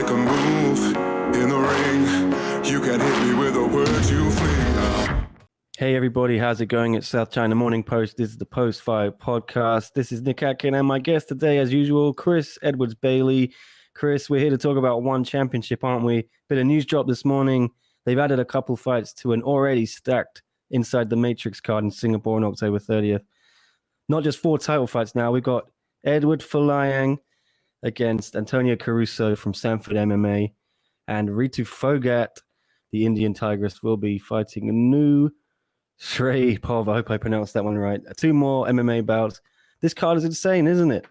make a move in the ring. You can hit me with a word you fling. Hey everybody, how's it going? It's South China Morning Post. This is the Post-Fight Podcast. This is Nick Atkin and my guest today, as usual, Chris Edwards-Bailey. Chris, we're here to talk about one championship, aren't we? Bit of news drop this morning. They've added a couple fights to an already stacked Inside the Matrix card in Singapore on October 30th. Not just 4 title fights now. We've got Edward Folayang against Antonio Caruso from Sanford MMA, and Ritu Phogat, the Indian Tigress, will be fighting Anu Shreypov. I hope I pronounced that one right. 2 more MMA bouts. This card is insane, isn't it?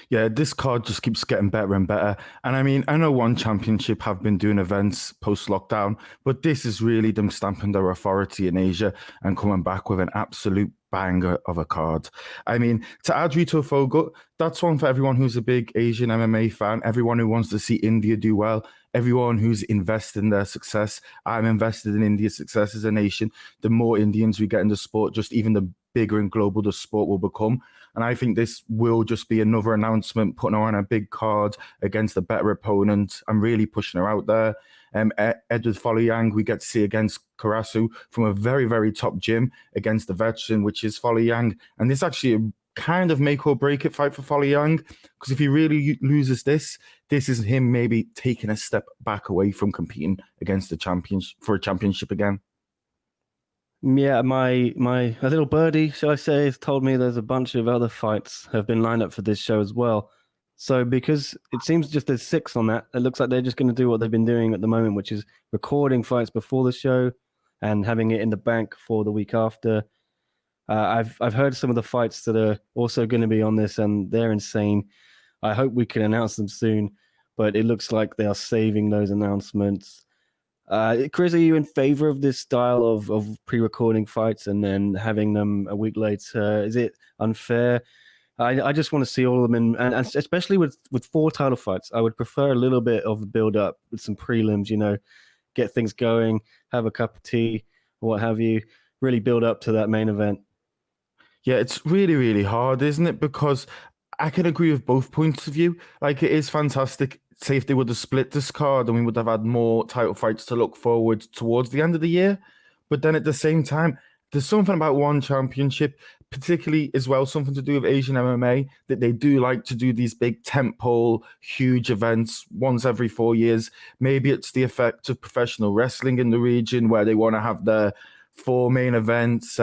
Yeah, this card just keeps getting better and better. And I mean, I know One Championship have been doing events post-lockdown, but this is really them stamping their authority in Asia and coming back with an absolute banger of a card. I mean, to add Ritu Phogat, that's one for everyone who's a big Asian MMA fan, everyone who wants to see India do well, everyone who's invested in their success. I'm invested in India's success as a nation. The more Indians we get in the sport, just even the bigger and global the sport will become. And I think this will just be another announcement, putting her on a big card against a better opponent. I'm really pushing her out there. Edward Folayang, we get to see against Karasu from a very, very top gym against the veteran, which is Folayang. And this actually a kind of make or break it fight for Folayang, because if he really loses this is him maybe taking a step back away from competing against the champions for a championship again. Yeah, my a little birdie, shall I say, has told me there's a bunch of other fights have been lined up for this show as well. So because it seems just there's 6 on that, it looks like they're just going to do what they've been doing at the moment, which is recording fights before the show and having it in the bank for the week after. I've heard some of the fights that are also going to be on this, and they're insane. I hope we can announce them soon, but it looks like they are saving those announcements. Chris, are you in favor of this style of pre-recording fights and then having them a week later? Is it unfair? I just want to see all of them, and especially with 4 title fights, I would prefer a little bit of a build-up with some prelims, get things going, have a cup of tea, what have you, really build up to that main event. Yeah, it's really, really hard, isn't it? Because I can agree with both points of view. Like, it is fantastic. Say if they would have split this card and we would have had more title fights to look forward towards the end of the year. But then at the same time, there's something about One Championship, particularly as well, something to do with Asian MMA, that they do like to do these big tentpole, huge events once every 4 years. Maybe it's the effect of professional wrestling in the region where they want to have their 4 main events,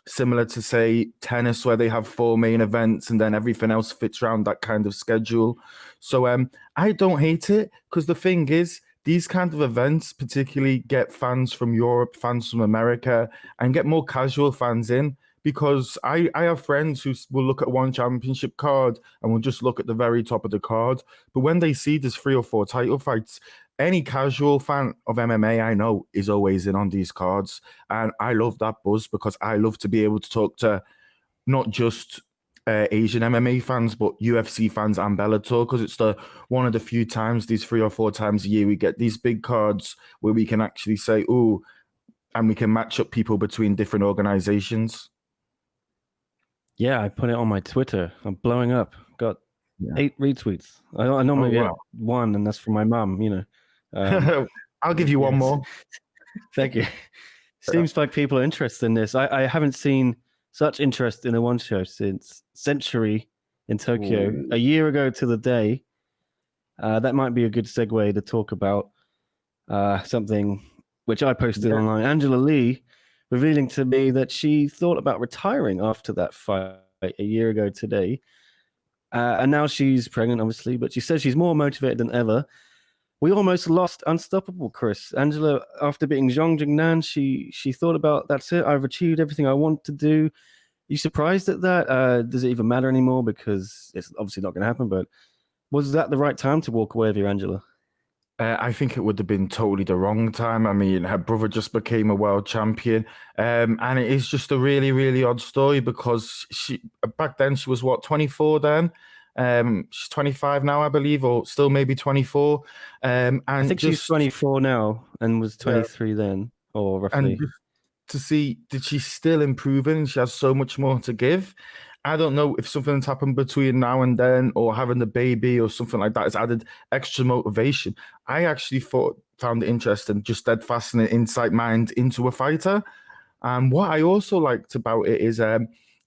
similar to, say, tennis, where they have 4 main events and then everything else fits around that kind of schedule. So I don't hate it, because the thing is, these kind of events particularly get fans from Europe, fans from America, and get more casual fans in, because I have friends who will look at One Championship card and will just look at the very top of the card. But when they see there's 3 or 4 title fights, any casual fan of MMA I know is always in on these cards. And I love that buzz, because I love to be able to talk to not just Asian MMA fans, but UFC fans and Bellator, because it's one of the few times, these 3 or 4 times a year, we get these big cards where we can actually say, ooh, and we can match up people between different organizations. Yeah, I put it on my Twitter. I'm blowing up. Got 8 retweets. I normally get 1, and that's from my mum, I'll give you 1 more. Thank you. Seems like people are interested in this. I haven't seen such interest in a one show since Century in Tokyo. Ooh. A year ago to the day. That might be a good segue to talk about something which I posted online. Angela Lee revealing to me that she thought about retiring after that fight a year ago today. And now she's pregnant, obviously, but she says she's more motivated than ever. We almost lost Unstoppable, Chris. Angela, after beating Zhang Jingnan, she thought about, that's it, I've achieved everything I want to do. Are you surprised at that? Does it even matter anymore? Because it's obviously not going to happen, but was that the right time to walk away with your Angela? I think it would have been totally the wrong time. I mean, her brother just became a world champion. And it is just a really, really odd story, because she back then, she was, 24 then? She's 25 now, I believe, or still maybe 24. And I think she's 24 now and was 23 then, or roughly. And to see that she's still improving, she has so much more to give. I don't know if something's happened between now and then, or having the baby or something like that has added extra motivation. I actually found it interesting, just steadfasting an insight mind into a fighter. And what I also liked about it is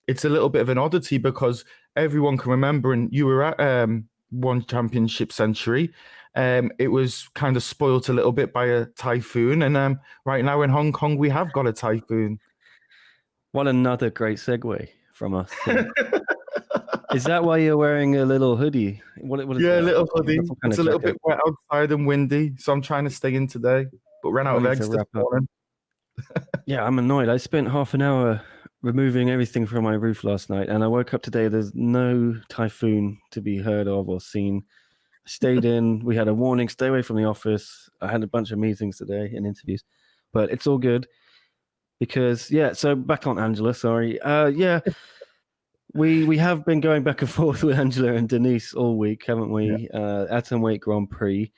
it's a little bit of an oddity because everyone can remember, and you were at one championship century. It was kind of spoilt a little bit by a typhoon, and right now in Hong Kong we have got a typhoon. What another great segue from us. Is that why you're wearing a little hoodie? What is Yeah, a that? little hoodie. Kind It's of a little jacket? bit wet outside and windy, so I'm trying to stay in today, but ran out of Ready eggs to this wrap up. morning. Yeah, I'm annoyed. I spent half an hour removing everything from my roof last night, and I woke up today. There's no typhoon to be heard of or seen. I stayed in. We had a warning, stay away from the office. I had a bunch of meetings today and interviews, but it's all good because, yeah, so back on Angela, sorry. Yeah, we have been going back and forth with Angela and Denise all week, haven't we? Atomweight Grand Prix.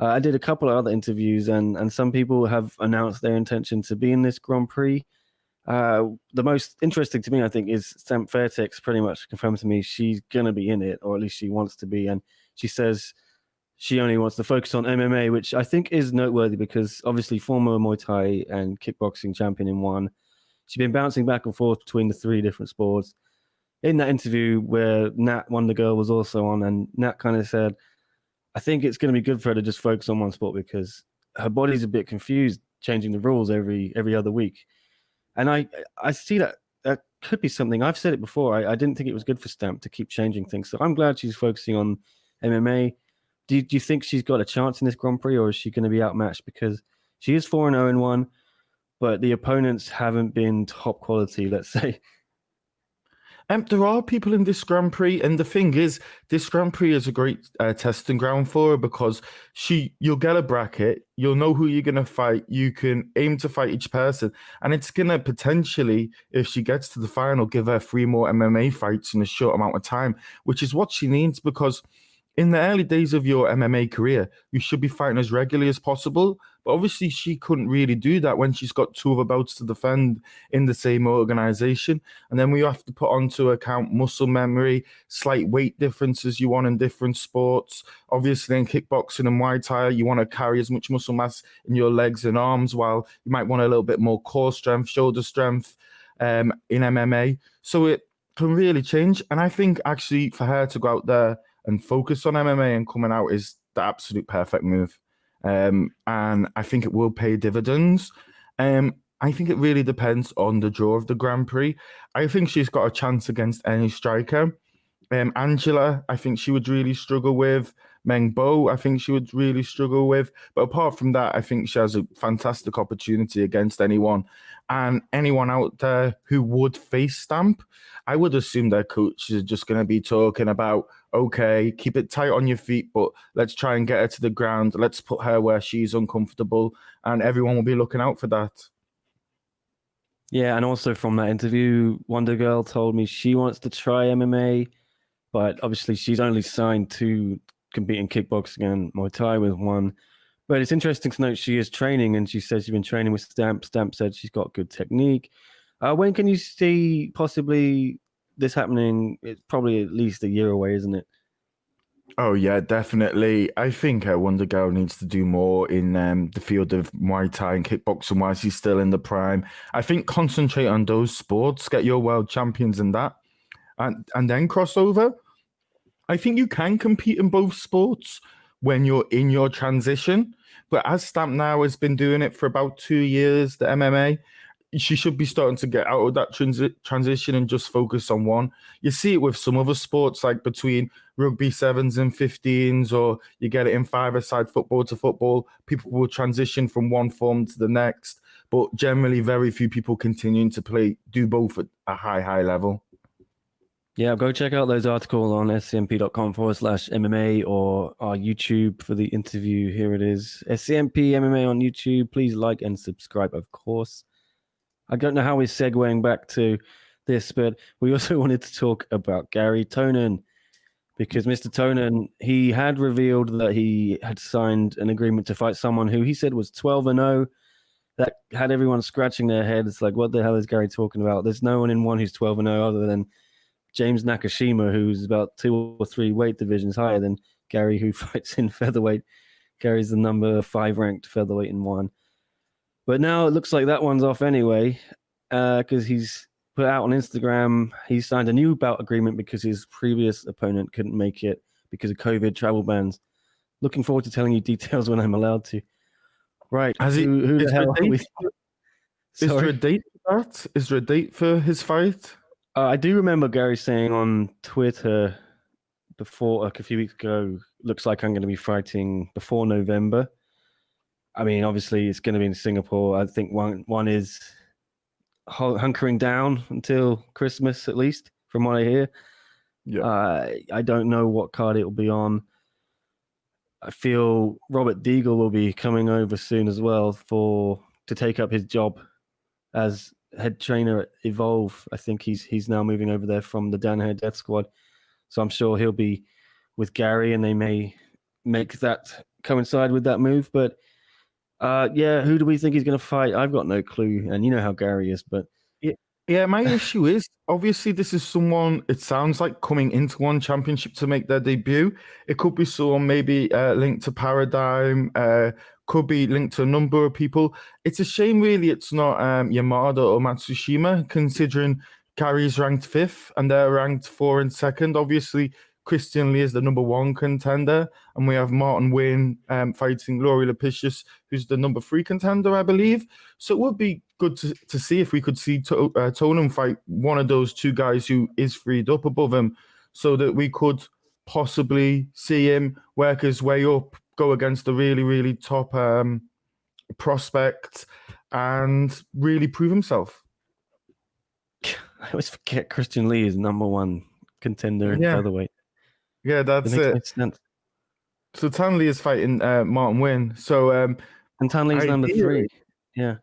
I did a couple of other interviews, and some people have announced their intention to be in this Grand Prix. The most interesting to me, I think, is Sam Fairtex pretty much confirmed to me she's going to be in it, or at least she wants to be. And she says she only wants to focus on MMA, which I think is noteworthy because obviously former Muay Thai and kickboxing champion in one. She's been bouncing back and forth between the three different sports. In that interview where Nat Wonder Girl was also on, and Nat kind of said, I think it's going to be good for her to just focus on one sport because her body's a bit confused, changing the rules every other week. And I see that could be something. I've said it before. I didn't think it was good for Stamp to keep changing things. So I'm glad she's focusing on MMA. Do you think she's got a chance in this Grand Prix, or is she going to be outmatched? Because she is 4-0-1, but the opponents haven't been top quality, let's say. There are people in this Grand Prix, and the thing is, this Grand Prix is a great testing ground for her because you'll get a bracket, you'll know who you're going to fight, you can aim to fight each person, and it's going to potentially, if she gets to the final, give her 3 more MMA fights in a short amount of time, which is what she needs because in the early days of your MMA career, you should be fighting as regularly as possible. But obviously, she couldn't really do that when she's got 2 other belts to defend in the same organization. And then we have to put onto account muscle memory, slight weight differences you want in different sports. Obviously, in kickboxing and Muay Thai, you want to carry as much muscle mass in your legs and arms, while you might want a little bit more core strength, shoulder strength in MMA. So it can really change. And I think actually for her to go out there and focus on MMA and coming out is the absolute perfect move. And I think it will pay dividends. I think it really depends on the draw of the Grand Prix. I think she's got a chance against any striker. Angela, I think she would really struggle with. Meng Bo, I think she would really struggle with. But apart from that, I think she has a fantastic opportunity against anyone. And anyone out there who would face Stamp, I would assume their coaches are just going to be talking about, okay, keep it tight on your feet, but let's try and get her to the ground. Let's put her where she's uncomfortable. And everyone will be looking out for that. Yeah, and also from that interview, Wonder Girl told me she wants to try MMA, but obviously she's only signed to compete in kickboxing and Muay Thai with one. But it's interesting to note she is training, and she says she's been training with Stamp. Stamp said she's got good technique. When can you see possibly this happening? It's probably at least a year away, isn't it? Oh, yeah, definitely. I think Wonder Girl needs to do more in the field of Muay Thai and kickboxing while she's still in the prime. I think concentrate on those sports, get your world champions in that, and then cross over. I think you can compete in both sports when you're in your transition. But as Stamp now has been doing it for about 2 years, the MMA, she should be starting to get out of that transition and just focus on one. You see it with some other sports, like between rugby 7s and 15s, or you get it in 5-a-side football to football. People will transition from one form to the next, but generally very few people continuing to do both at a high level. Yeah, go check out those articles on scmp.com/MMA or our YouTube for the interview. Here it is. SCMP MMA on YouTube. Please like and subscribe, of course. I don't know how we're segueing back to this, but we also wanted to talk about Garry Tonon because Mr. Tonon, he had revealed that he had signed an agreement to fight someone who he said was 12-0. That had everyone scratching their heads like, what the hell is Garry talking about? There's no one in one who's 12-0 other than James Nakashima, who's about 2 or 3 weight divisions higher than Garry, who fights in featherweight. Garry's the number 5 ranked featherweight in one. But now it looks like that one's off anyway, because he's put out on Instagram he signed a new bout agreement because his previous opponent couldn't make it because of COVID travel bans. Looking forward to telling you details when I'm allowed to. Right. Who the hell are we? Is there a date for that? Is there a date for his fight? I do remember Garry saying on Twitter before, like a few weeks ago, looks like I'm going to be fighting before November. I mean, obviously, it's going to be in Singapore. I think one is hunkering down until Christmas, at least, from what I hear. Yeah. I don't know what card it will be on. I feel Robert Deagle will be coming over soon as well to take up his job as head trainer at Evolve. I think he's now moving over there from the Danaher Death Squad. So I'm sure he'll be with Garry and they may make that coincide with that move. But who do we think he's going to fight? I've got no clue. And you know how Garry is, but... Yeah, my issue is, obviously, this is someone, it sounds like, coming into one championship to make their debut. It could be someone maybe linked to Paradigm, could be linked to a number of people. It's a shame, really, it's not Yamada or Matsushima, considering Garry's ranked 5th and they're ranked 4 and 2nd. Obviously, Christian Lee is the number 1 contender, and we have Martin Wynn fighting Laurie Lapicius, who's the number 3 contender, I believe. So it would be good to see if we could see Tonon fight one of those 2 guys who is freed up above him, so that we could possibly see him work his way up, go against a really, really top prospect, and really prove himself. I always forget Christian Lee is number 1 contender in featherweight. Yeah, that's it. Sense. So Tan Lee is fighting Martin Wynn. So and Tan Lee's number 3. Yeah.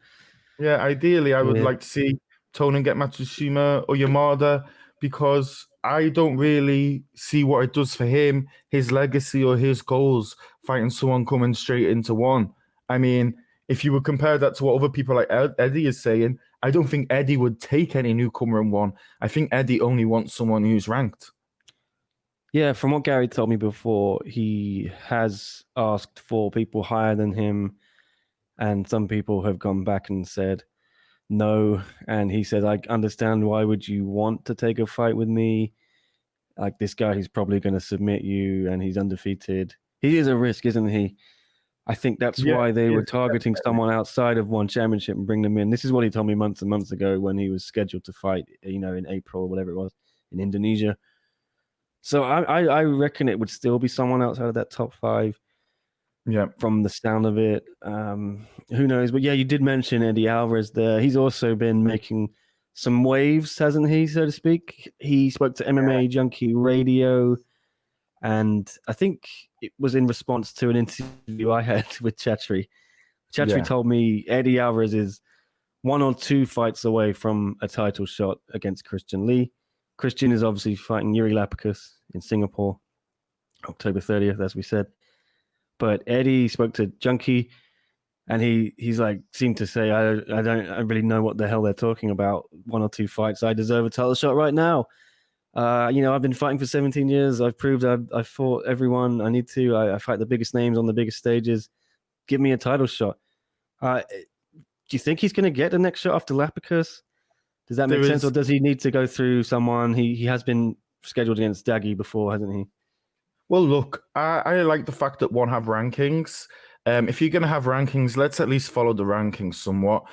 Yeah, ideally, I would like to see Tonon get Matsushima or Yamada, because I don't really see what it does for him, his legacy or his goals, fighting someone coming straight into one. I mean, if you would compare that to what other people like Eddie is saying, I don't think Eddie would take any newcomer in one. I think Eddie only wants someone who's ranked. Yeah, from what Garry told me before, he has asked for people higher than him, and some people have gone back and said no. And he said, I understand, why would you want to take a fight with me? Like, this guy who's probably going to submit you and he's undefeated. He is a risk, isn't he? I think that's why they were targeting someone outside of one championship and bring them in. This is what he told me months and months ago when he was scheduled to fight, in April or whatever it was, in Indonesia. So I reckon it would still be someone outside of that top 5. Yeah, from the sound of it. Who knows? But yeah, you did mention Eddie Alvarez there. He's also been making some waves, hasn't he, so to speak? He spoke to MMA Junkie Radio, and I think it was in response to an interview I had with Chatri. Chatri told me Eddie Alvarez is 1 or 2 fights away from a title shot against Christian Lee. Christian is obviously fighting Yuri Lapicus in Singapore, October 30th, as we said. But Eddie spoke to Junkie, and he's like, seemed to say, I don't really know what the hell they're talking about. 1 or 2 fights, I deserve a title shot right now. I've been fighting for 17 years. I've proved I've fought everyone I need to. I fight the biggest names on the biggest stages. Give me a title shot. Do you think he's going to get the next shot after Lapicus? Does that make sense, or does he need to go through someone? He has been scheduled against Daggy before, hasn't he? Well, look, I like the fact that one have rankings. If you're going to have rankings, let's at least follow the rankings somewhat.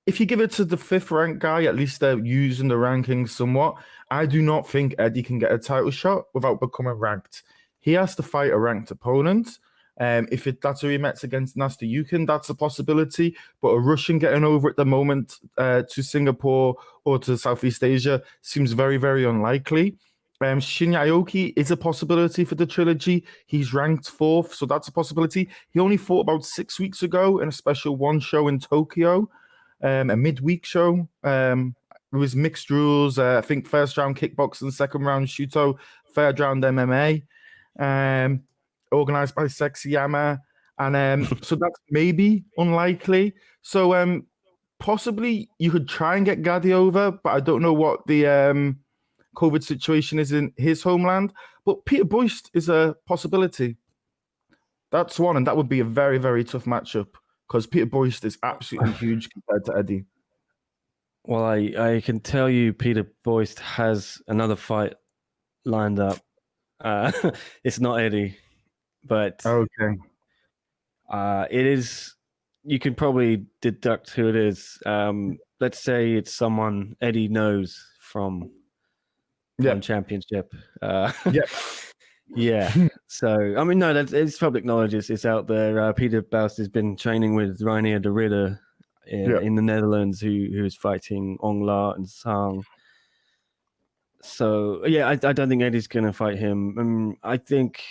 If you give it to the 5th ranked guy, at least they're using the rankings somewhat. I do not think Eddie can get a title shot without becoming ranked. He has to fight a ranked opponent. If that's a rematch against Nasty Yukin, that's a possibility. But a Russian getting over at the moment to Singapore or to Southeast Asia seems very, very unlikely. Shinya Aoki is a possibility for the trilogy. He's ranked 4th, so that's a possibility. He only fought about 6 weeks ago in a special one show in Tokyo, a midweek show. It was mixed rules. I think first round kickboxing, second round Shuto, third round MMA. Organized by Sexyama, and so that's maybe unlikely. So possibly you could try and get Gaddy over, but I don't know what the COVID situation is in his homeland. But Peter Boyce is a possibility. That's one, and that would be a very, very tough matchup because Peter Boyce is absolutely huge compared to Eddie. Well, I can tell you Peter Boyce has another fight lined up. It's not Eddie, but Okay. it is. You can probably deduct who it is. Let's say it's someone Eddie knows from one championship. Yeah. So, I mean, no, it's public knowledge. It's out there. Peter Boyce has been training with Reinier de Ridder in the Netherlands, who is fighting Ong La and Sang. So, yeah, I don't think Eddie's going to fight him. I think,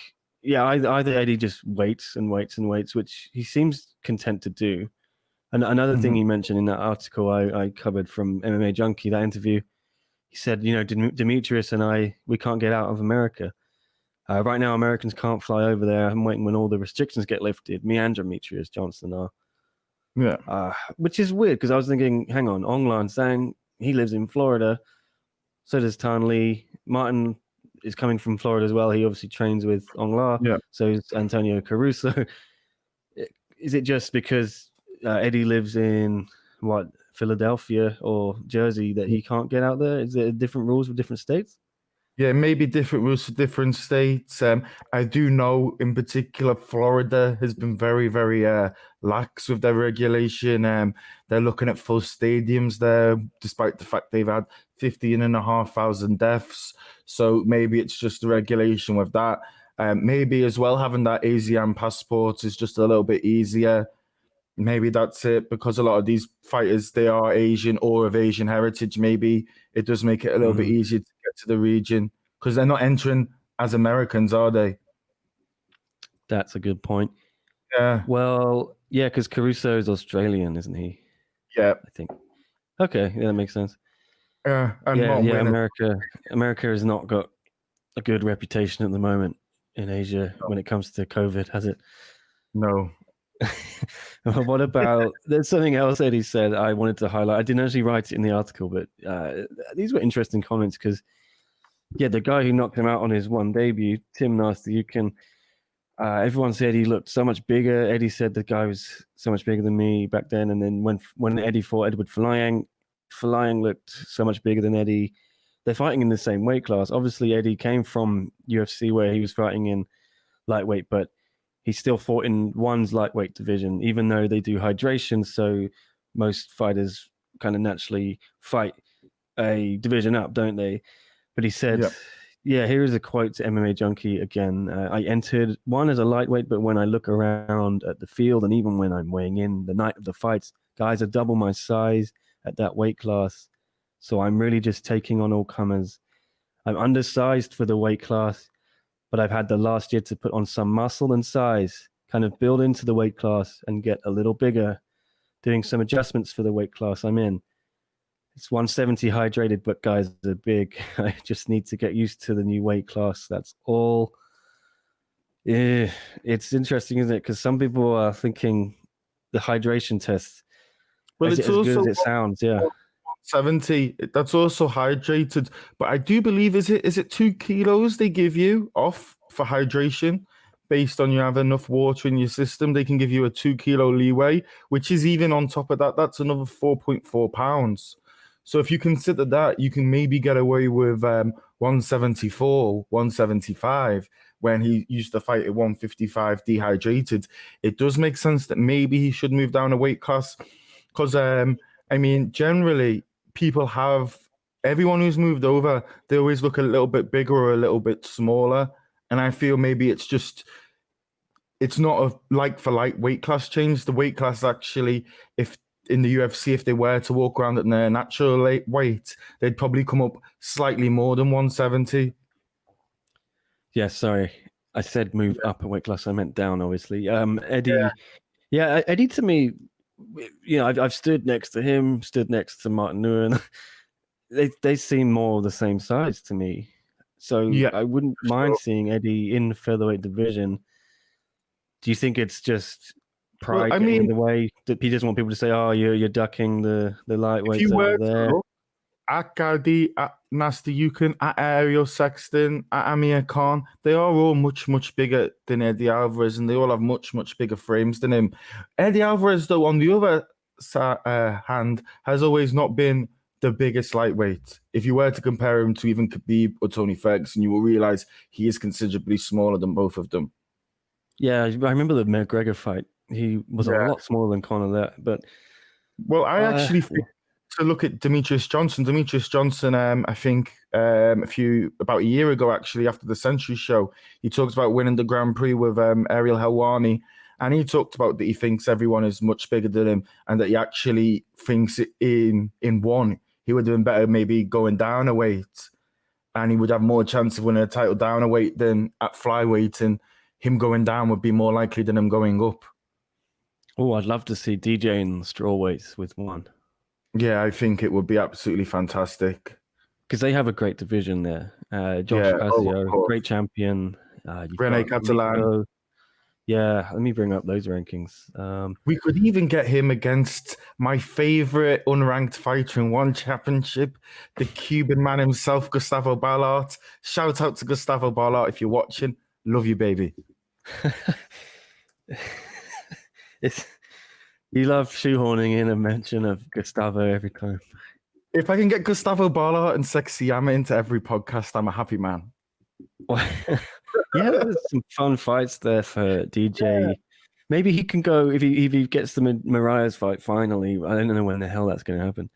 either Eddie just waits and waits and waits, which he seems content to do. And another thing he mentioned in that article I covered from MMA Junkie, that interview, he said, Demetrius and we can't get out of America. Right now, Americans can't fly over there. I'm waiting when all the restrictions get lifted. Me and Demetrius Johnson are. Yeah. Which is weird because I was thinking, hang on, Ong Lan Sang, he lives in Florida. So does Tan Lee. Martin is coming from Florida as well. He obviously trains with Ong La. Yeah. So is Antonio Caruso. Is it just because Eddie lives in Philadelphia or Jersey that he can't get out there? Is there different rules for different states? Yeah, maybe different rules for different states. I do know, in particular, Florida has been very, very lax with their regulation. They're looking at full stadiums there, despite the fact they've had 15,500 deaths. So maybe it's just the regulation with that. Maybe as well, having that ASEAN passport is just a little bit easier. Maybe that's it, because a lot of these fighters, they are Asian or of Asian heritage. Maybe it does make it a little bit easier to get to the region because they're not entering as Americans, are they? That's a good point. Yeah. Well, yeah, because Caruso is Australian, isn't he? Yeah. I think. Okay, yeah, that makes sense. And America has not got a good reputation at the moment in Asia when it comes to COVID, has it? No. What about, there's something else Eddie said I wanted to highlight. I didn't actually write it in the article, but these were interesting comments because, the guy who knocked him out on his one debut, Tim Nasty, everyone said he looked so much bigger. Eddie said the guy was so much bigger than me back then. And then when Eddie fought Edward Folayang looked so much bigger than Eddie. They're fighting in the same weight class. Obviously, Eddie came from UFC where he was fighting in lightweight, but he still fought in one's lightweight division, even though they do hydration. So most fighters kind of naturally fight a division up, don't they? But he said, here is a quote to MMA Junkie again. I entered one as a lightweight, but when I look around at the field and even when I'm weighing in the night of the fights, guys are double my size at that weight class. So I'm really just taking on all comers. I'm undersized for the weight class, but I've had the last year to put on some muscle and size, kind of build into the weight class and get a little bigger, doing some adjustments for the weight class I'm in. It's 170 hydrated, but guys are big. I just need to get used to the new weight class. That's all. Yeah, it's interesting, isn't it? Because some people are thinking the hydration test, it's as good as it sounds, 70, that's also hydrated, but I do believe is it 2 kilos they give you off for hydration based on you have enough water in your system. They can give you a 2 kilo leeway, which is even on top of that, that's another 4.4 pounds. So if you consider that, you can maybe get away with 174, 175 when he used to fight at 155 dehydrated. It does make sense that maybe he should move down a weight class because generally everyone who's moved over, they always look a little bit bigger or a little bit smaller. And I feel maybe it's not a like for like weight class change. The weight class actually, if in the UFC, if they were to walk around at their natural weight, they'd probably come up slightly more than 170. Yeah, sorry. I said move up a weight class. I meant down, obviously. Eddie, Eddie to me, I've stood next to him, stood next to Martin Nguyen. They seem more the same size to me. So I wouldn't mind seeing Eddie in the featherweight division. Do you think it's just pride getting in the way that he doesn't want people to say, "Oh, you're ducking the lightweights over there"? at Gardy, at Nasty Yukon, at Ariel Sexton, at Amir Khan, they are all much, much bigger than Eddie Alvarez, and they all have much, much bigger frames than him. Eddie Alvarez, though, on the other hand, has always not been the biggest lightweight. If you were to compare him to even Khabib or Tony Ferguson, you will realize he is considerably smaller than both of them. Yeah, I remember the McGregor fight. He was a lot smaller than Conor there, but well, I actually think to look at Demetrius Johnson. Demetrius Johnson, I think about a year ago, actually, after the Century Show, he talked about winning the Grand Prix with Ariel Helwani, and he talked about that he thinks everyone is much bigger than him, and that he actually thinks in one he would have been better maybe going down a weight, and he would have more chance of winning a title down a weight than at flyweight, and him going down would be more likely than him going up. Oh, I'd love to see DJ in strawweights with one. Yeah, I think it would be absolutely fantastic. Because they have a great division there. Josh Pazio, great champion. Rene Catalan. Yeah, let me bring up those rankings. We could even get him against my favorite unranked fighter in one championship, the Cuban man himself, Gustavo Ballart. Shout out to Gustavo Ballart if you're watching. Love you, baby. You love shoehorning in a mention of Gustavo every time. If I can get Gustavo Ballart and Sexy Yama into every podcast, I'm a happy man. Yeah, there's some fun fights there for DJ. Yeah. Maybe he can go if he gets the Mariah's fight finally. I don't know when the hell that's going to happen.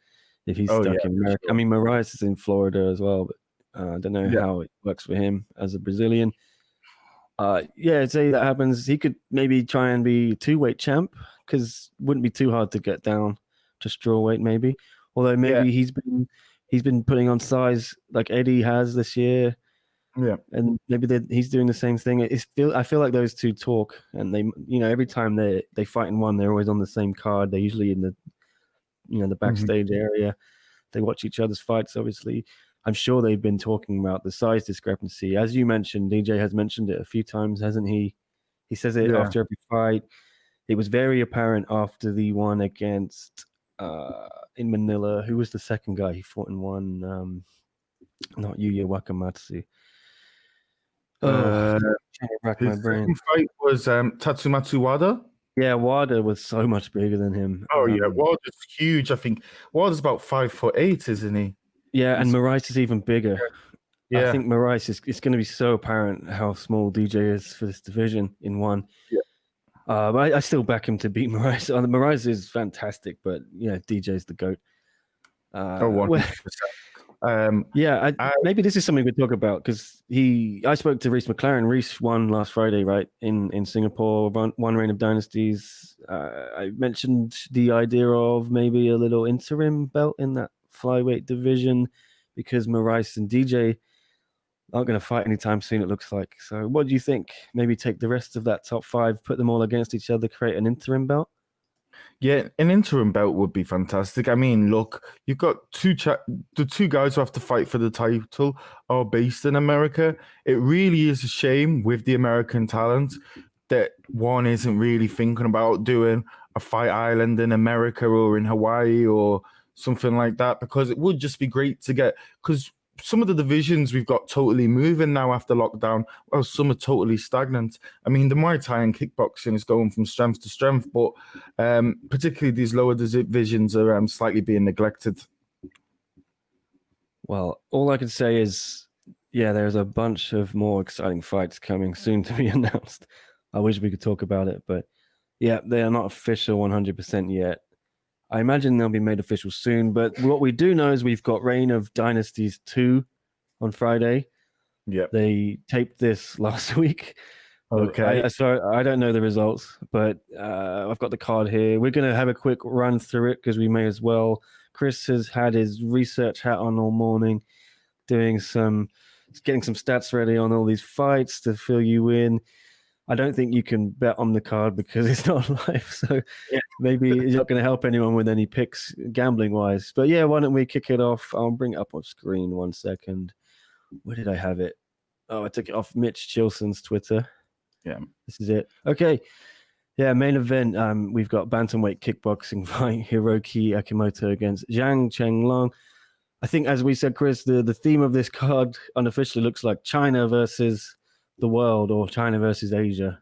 If he's stuck in America. Sure. I mean, Mariah's is in Florida as well, but I don't know how it works for him as a Brazilian. Say that happens. He could maybe try and be two-weight champ because it wouldn't be too hard to get down to strawweight maybe. Although maybe he's been putting on size like Eddie has this year. Yeah, and maybe he's doing the same thing. I feel like those two talk, and they, every time they fight in one, they're always on the same card. They're usually in the, the backstage area. They watch each other's fights. Obviously, I'm sure they've been talking about the size discrepancy, as you mentioned. DJ has mentioned it a few times, hasn't he? He says it after every fight. It was very apparent after the one against in Manila. Who was the second guy he fought in one? Not Yuya Wakamatsu. Rack my brain. Fight was Tatsumatsu Wada. Yeah, Wada was so much bigger than him. Wada's huge. I think Wada's about 5'8", isn't he? Yeah, and Moraes is even bigger. Yeah. I think Moraes it's going to be so apparent how small DJ is for this division in one. Yeah. But I still back him to beat Moraes. Moraes is fantastic, but DJ's the GOAT. 100%. Maybe this is something we talk about because I spoke to Reese McLaren. Reese won last Friday, right, in Singapore, one reign of Dynasties. I mentioned the idea of maybe a little interim belt in that flyweight division because Moraes and DJ aren't going to fight anytime soon, it looks like. So what do you think? Maybe take the rest of that top five, put them all against each other, create an interim belt? Yeah, an interim belt would be fantastic. I mean, look, you've got the two guys who have to fight for the title are based in America. It really is a shame with the American talent that one isn't really thinking about doing a fight island in America or in Hawaii or something like that, because it would just be great to get, because some of the divisions we've got totally moving now after lockdown, well, some are totally stagnant. I mean, the Muay Thai and kickboxing is going from strength to strength, but particularly these lower divisions are slightly being neglected. Well, all I can say is, there's a bunch of more exciting fights coming soon to be announced. I wish we could talk about it, but they are not official 100% yet. I imagine they'll be made official soon, but what we do know is we've got Reign of Dynasties 2 on Friday. Yeah. They taped this last week. Okay. I don't know the results, but I've got the card here. We're going to have a quick run through it because we may as well. Chris has had his research hat on all morning, getting some stats ready on all these fights to fill you in. I don't think you can bet on the card because it's not live, so maybe it's not going to help anyone with any picks gambling-wise. But why don't we kick it off? I'll bring it up on screen 1 second. Where did I have it? Oh, I took it off Mitch Chilson's Twitter. Yeah. This is it. Okay. Yeah, main event. We've got bantamweight kickboxing fight Hiroki Akimoto against Zhang Chenglong. I think, as we said, Chris, the theme of this card unofficially looks like China versus the world, or China versus Asia.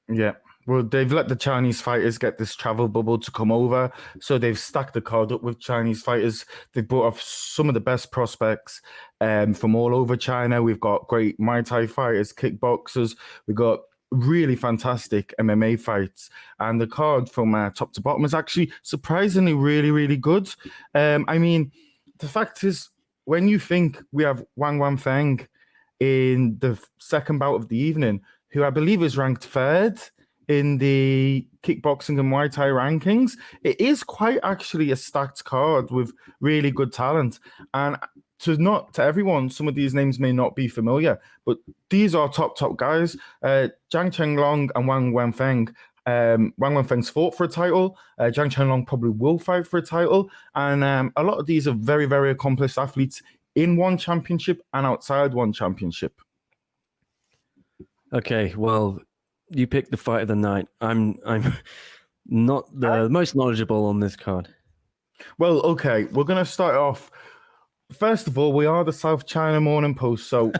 Yeah. Well, they've let the Chinese fighters get this travel bubble to come over. So they've stacked the card up with Chinese fighters. They've brought off some of the best prospects from all over China. We've got great Muay Thai fighters, kickboxers. We've got really fantastic MMA fights. And the card from top to bottom is actually surprisingly really, really good. I mean, the fact is, when you think we have Wang Wanfeng in the second bout of the evening, who I believe is ranked third in the kickboxing and Muay Thai rankings, it is quite actually a stacked card with really good talent. And to everyone, some of these names may not be familiar, but these are top guys. Zhang Chenglong and Wang Wenfeng. Wang Wenfeng's fought for a title. Zhang Chenglong probably will fight for a title. And a lot of these are very, very accomplished athletes in one championship and outside one championship. Okay, well, you picked the fight of the night. I'm not the most knowledgeable on this card. Well, okay, we're going to start off. First of all, we are the South China Morning Post, so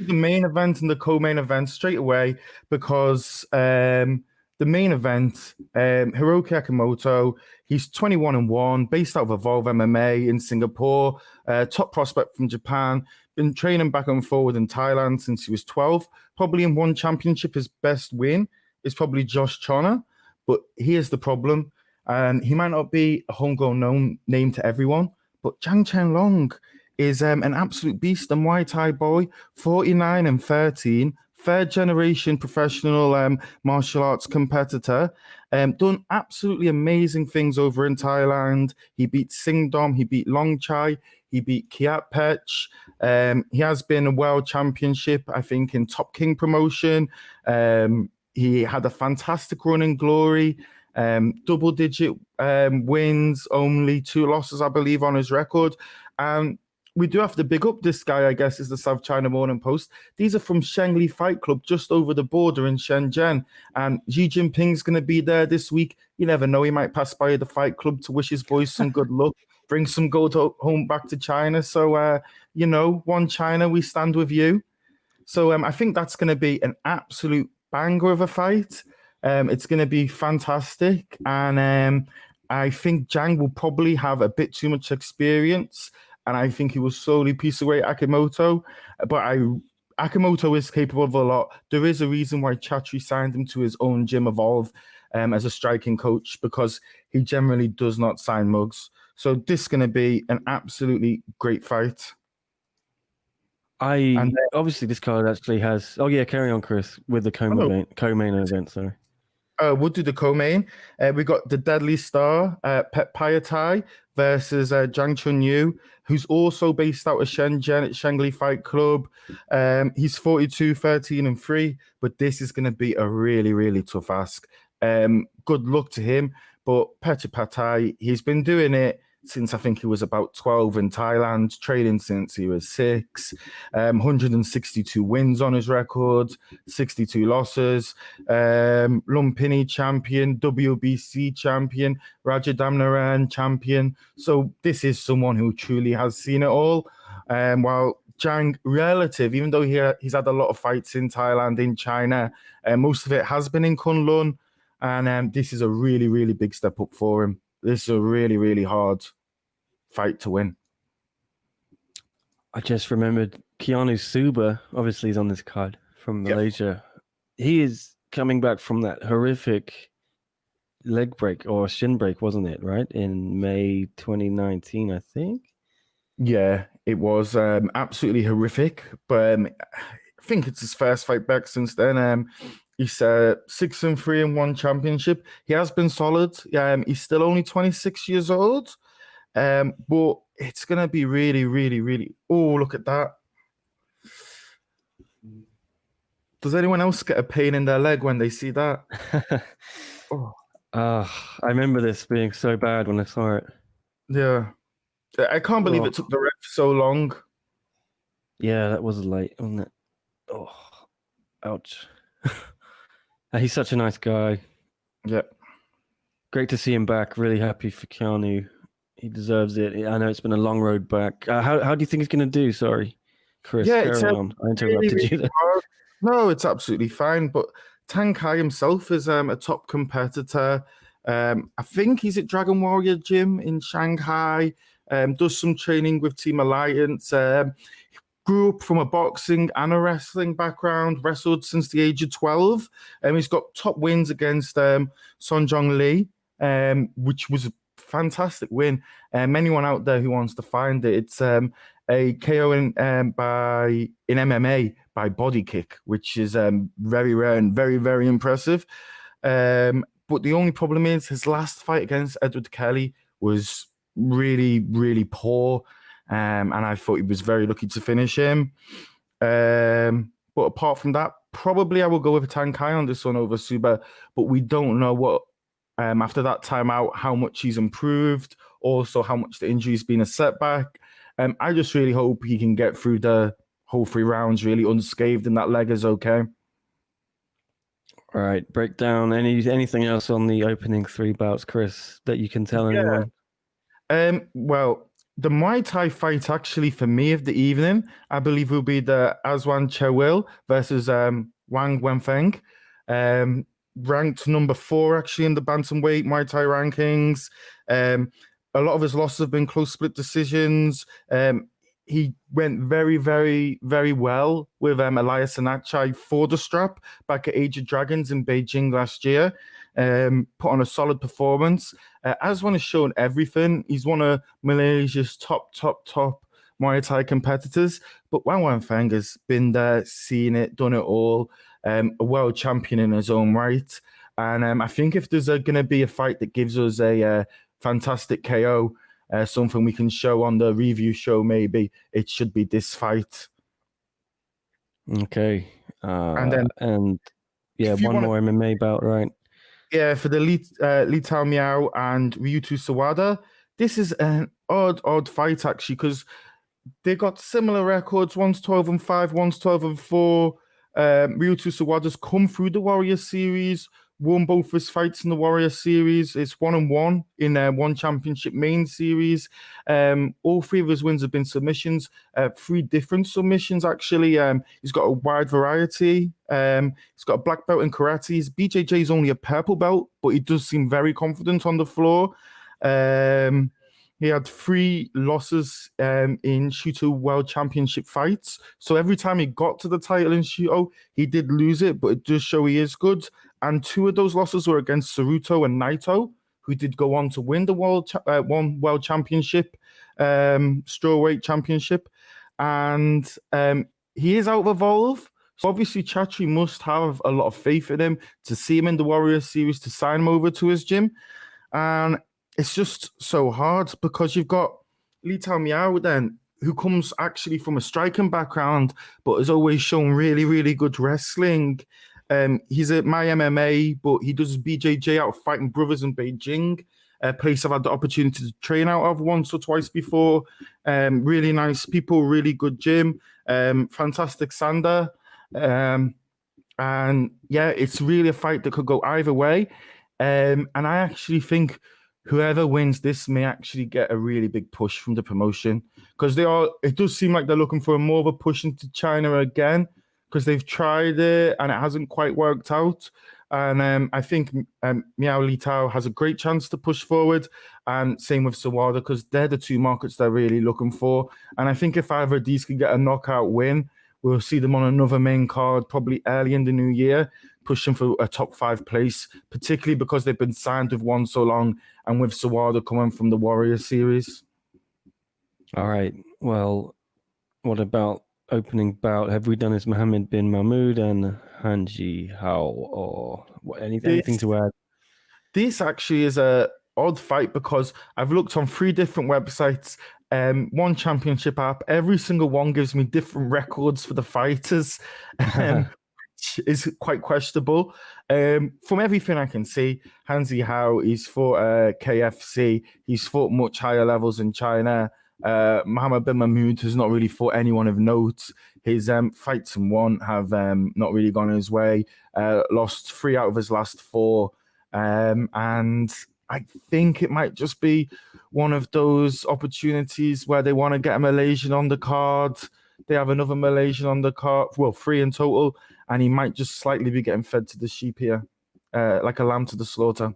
the main event and the co-main event straight away, because the main event, Hiroki Akimoto, he's 21-1, based out of Evolve MMA in Singapore, top prospect from Japan, been training back and forward in Thailand since he was 12. Probably in one championship, his best win is probably Josh Chona, but here's the problem. He might not be a homegrown name to everyone, but Zhang Chenglong is an absolute beast, a Muay Thai boy, 49-13, third generation professional martial arts competitor, done absolutely amazing things over in Thailand. He beat Singdom, he beat Long Chai, he beat Kiat Pech. He has been a world championship, I think, in Top King promotion. He had a fantastic run in Glory. Double-digit wins, only 2 losses, I believe, on his record. We do have to big up this guy, I guess, is the South China Morning Post. These are from Shengli Fight Club, just over the border in Shenzhen. And Xi Jinping's going to be there this week. You never know, he might pass by the fight club to wish his boys some good luck, bring some gold home back to China. So, one China, we stand with you. So I think that's going to be an absolute banger of a fight. It's going to be fantastic. And I think Zhang will probably have a bit too much experience. And I think he will slowly piece away Akimoto. But Akimoto is capable of a lot. There is a reason why Chatri signed him to his own gym, Evolve, as a striking coach, because he generally does not sign mugs. So this is going to be an absolutely great fight. Obviously this card actually has. Oh yeah, carry on, Chris, with the co-main event. Sorry. We'll do the co-main. We got the Deadly Star, Pet Piatai versus Zhang Chunyu, who's also based out of Shenzhen at Shengli Fight Club. He's 42-13-3, but this is going to be a really, really tough ask. Good luck to him. But Pet Piatai, he's been doing it since I think he was about 12 in Thailand, training since he was 6, 162 wins on his record, 62 losses, Lumpini champion, WBC champion, Rajadamnaran champion. So this is someone who truly has seen it all. While Zhang, relative, even though he's had a lot of fights in Thailand, in China, most of it has been in Kunlun. And this is a really, really big step up for him. This is a really, really hard fight to win. I just remembered Keanu Suba, obviously, is on this card from Malaysia. Yep. He is coming back from that horrific leg break or shin break, wasn't it, right? In May 2019, I think. Yeah, it was absolutely horrific. But I think it's his first fight back since then. He's 6-3 in one championship. He has been solid. He's still only 26 years old. But it's going to be really, really, really... Oh, look at that. Does anyone else get a pain in their leg when they see that? I remember this being so bad when I saw it. Yeah. I can't believe it took the ref so long. Yeah, that was late, wasn't it? Oh, ouch. He's such a nice guy. Yeah. Great to see him back. Really happy for Keanu. He deserves it. I know it's been a long road back. How do you think he's going to do? Sorry, Chris, Yeah, carry on. I really, interrupted really you there. hard. No, it's absolutely fine. But Tang Kai himself is a top competitor. I think he's at Dragon Warrior Gym in Shanghai. Does some training with Team Alliance. Grew up from a boxing and a wrestling background. Wrestled since the age of 12. He's got top wins against Son Jong Lee, which was a fantastic win. Anyone out there who wants to find it, it's a KO in MMA by body kick, which is very rare and very, very impressive. But the only problem is his last fight against Edward Kelly was really, really poor. And I thought he was very lucky to finish him. But apart from that, probably I will go with Tang Kai on this one over Suba. But we don't know what, after that time out, how much he's improved, also how much the injury's been a setback. I just really hope he can get through the whole 3 rounds really unscathed and that leg is okay. All right, break down anything else on the opening 3 bouts, Chris, that you can tell anyone? Well, the Muay Thai fight actually for me of the evening, I believe will be the Aswan Chewil versus Wang Wenfeng. Ranked number 4 actually in the bantamweight Muay Thai rankings. A lot of his losses have been close split decisions. He went very, very, very well with Elias Anachai for the strap back at Age of Dragons in Beijing last year. Put on a solid performance. Aswan has shown everything. He's one of Malaysia's top Muay Thai competitors. But Wang Wenfeng has been there, seen it, done it all. A world champion in his own right. And I think if there's going to be a fight that gives us a fantastic KO, something we can show on the review show, maybe it should be this fight. Okay. And then, one more MMA bout, right? Yeah, for the Li Tao Miao and Ryuto Sawada, this is an odd fight actually because they got similar records. One's 12-5, one's 12-4. Ryuto Sawada's come through the Warrior Series, won both his fights in the Warrior Series. It's 1-1 in one championship main series. All 3 of his wins have been submissions, 3 different submissions actually. He's got a wide variety. He's got a black belt in karate. His BJJ is only a purple belt, but he does seem very confident on the floor. He had 3 losses in Shooto World Championship fights. So every time he got to the title in Shooto, he did lose it, but it does show he is good. And 2 of those losses were against Saruto and Naito, who did go on to win the one World Championship, Strawweight Championship. And he is out of Evolve. So obviously Chatri must have a lot of faith in him to see him in the Warrior Series, to sign him over to his gym. And it's just so hard because you've got Li Tao Miao then, who comes actually from a striking background, but has always shown really, really good wrestling. He's at My MMA, but he does BJJ out of Fighting Brothers in Beijing, a place I've had the opportunity to train out of once or twice before. Really nice people, really good gym, fantastic sander. And yeah, it's really a fight that could go either way. And I actually think whoever wins this may actually get a really big push from the promotion because it does seem like they're looking for more of a push into China again because they've tried it and it hasn't quite worked out. And I think Miao Li Tao has a great chance to push forward, and same with Sawada because they're the 2 markets they're really looking for. And I think if either of these can get a knockout win, we'll see them on another main card probably early in the new year, pushing for a top 5 place, particularly because they've been signed with one so long and with Sawada coming from the Warrior Series. All right. Well, what about opening bout? Have we done this Mohammed bin Mahmoud and Hanji Hao or anything to add? This actually is a odd fight because I've looked on 3 different websites, one championship app. Every single one gives me different records for the fighters, which is quite questionable. From everything I can see, Hanzi Hao, he's fought KFC. He's fought much higher levels in China. Mohammed bin Mahmoud has not really fought anyone of note. His fights and won have not really gone his way. Lost 3 out of his last 4. And I think it might just be one of those opportunities where they want to get a Malaysian on the card. They have another Malaysian on the card, well, 3 in total, and he might just slightly be getting fed to the sheep here, like a lamb to the slaughter.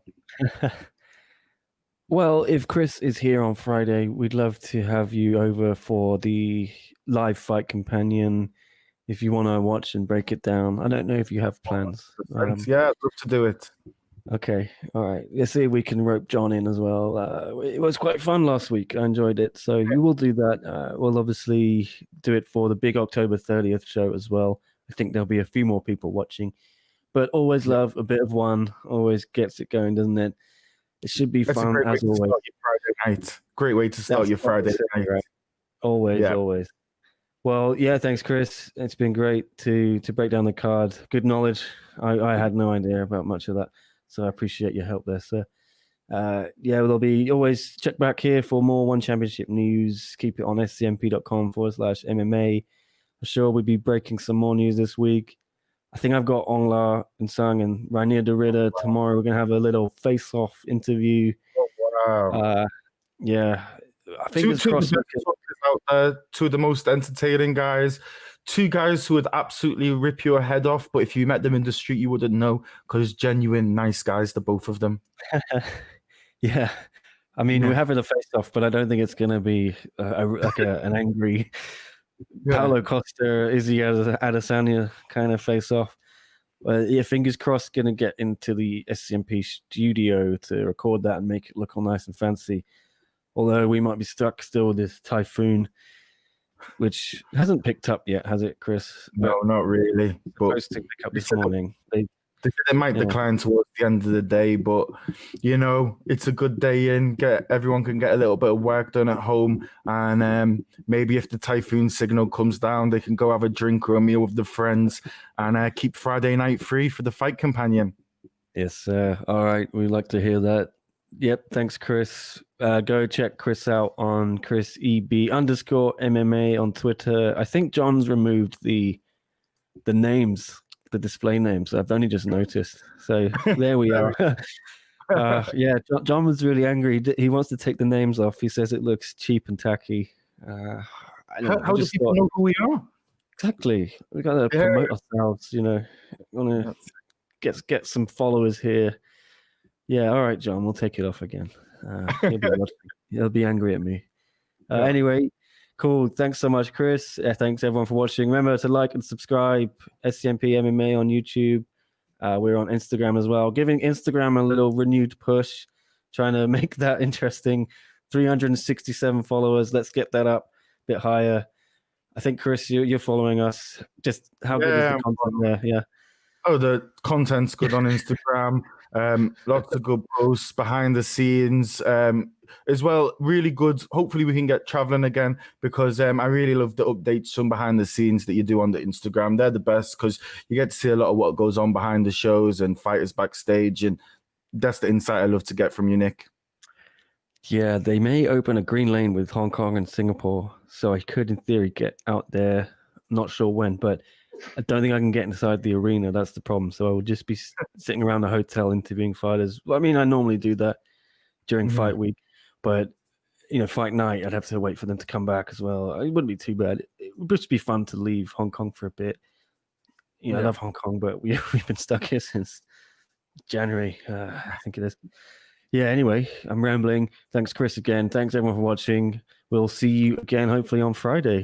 Well, if Chris is here on Friday, we'd love to have you over for the live fight companion. If you want to watch and break it down, I don't know if you have plans. Yeah, I'd love to do it. Okay, all right. Let's see if we can rope John in as well. It was quite fun last week. I enjoyed it. So you will do that. We'll obviously do it for the big October 30th show as well. I think there'll be a few more people watching. But always love a bit of one. Always gets it going, doesn't it? It should be That's fun a great way as to always. start your Friday night. Great way to start your Friday night. Right. Always. Well, yeah, thanks, Chris. It's been great to break down the card. Good knowledge. I had no idea about much of that, so I appreciate your help there, sir. Yeah, there'll be always check back here for more One Championship news. Keep it on scmp.com/MMA. I'm sure we'll be breaking some more news this week. I think I've got Ongla and Sung and Rainier de Ridder tomorrow. We're going to have a little face-off interview. Oh, wow. Yeah. I think it's two of the most entertaining guys. 2 guys who would absolutely rip your head off, but if you met them in the street, you wouldn't know because genuine nice guys, the both of them. Yeah. I mean, we're having a face-off, but I don't think it's going to be an angry Paulo Costa, Izzy Adesanya kind of face-off. Yeah, fingers crossed, going to get into the SCMP studio to record that and make it look all nice and fancy. Although we might be stuck still with this typhoon, which hasn't picked up yet, has it, Chris? No, not really. But supposed to pick up this morning. They might decline towards the end of the day, but it's a good day in. Everyone can get a little bit of work done at home, and maybe if the typhoon signal comes down, they can go have a drink or a meal with the friends, and keep Friday night free for the fight companion. Yes, all right. We'd like to hear that. Yep, thanks, Chris. Go check Chris out on @ChrisEB_MMA on Twitter. I think John's removed the names. The display names. I've only just noticed. So there we are. Yeah, John was really angry. He wants to take the names off. He says it looks cheap and tacky. How do people know who we are? Exactly. We got to promote ourselves. Want to get some followers here. Yeah. All right, John. We'll take it off again. He'll be angry at me. Anyway. Cool. Thanks so much, Chris. Thanks everyone for watching. Remember to like and subscribe. SCMP MMA on YouTube. We're on Instagram as well. Giving Instagram a little renewed push, trying to make that interesting. 367 followers. Let's get that up a bit higher. I think, Chris, you're following us. Just how good is the content there? Yeah. Oh, the content's good on Instagram. Lots of good posts behind the scenes as well. Really good. Hopefully we can get traveling again because I really love the updates from behind the scenes that you do on the Instagram. They're the best because you get to see a lot of what goes on behind the shows and fighters backstage, and that's the insight I love to get from you, Nick. Yeah, they may open a green lane with Hong Kong and Singapore, so I could in theory get out there. Not sure when, but I don't think I can get inside the arena. That's the problem. So I will just be sitting around the hotel interviewing fighters. Well, I mean, I normally do that during fight week, but fight night, I'd have to wait for them to come back as well. It wouldn't be too bad. It would just be fun to leave Hong Kong for a bit. I love Hong Kong, but we've been stuck here since January. I think it is. Yeah. Anyway, I'm rambling. Thanks, Chris, again. Thanks everyone for watching. We'll see you again, hopefully on Friday.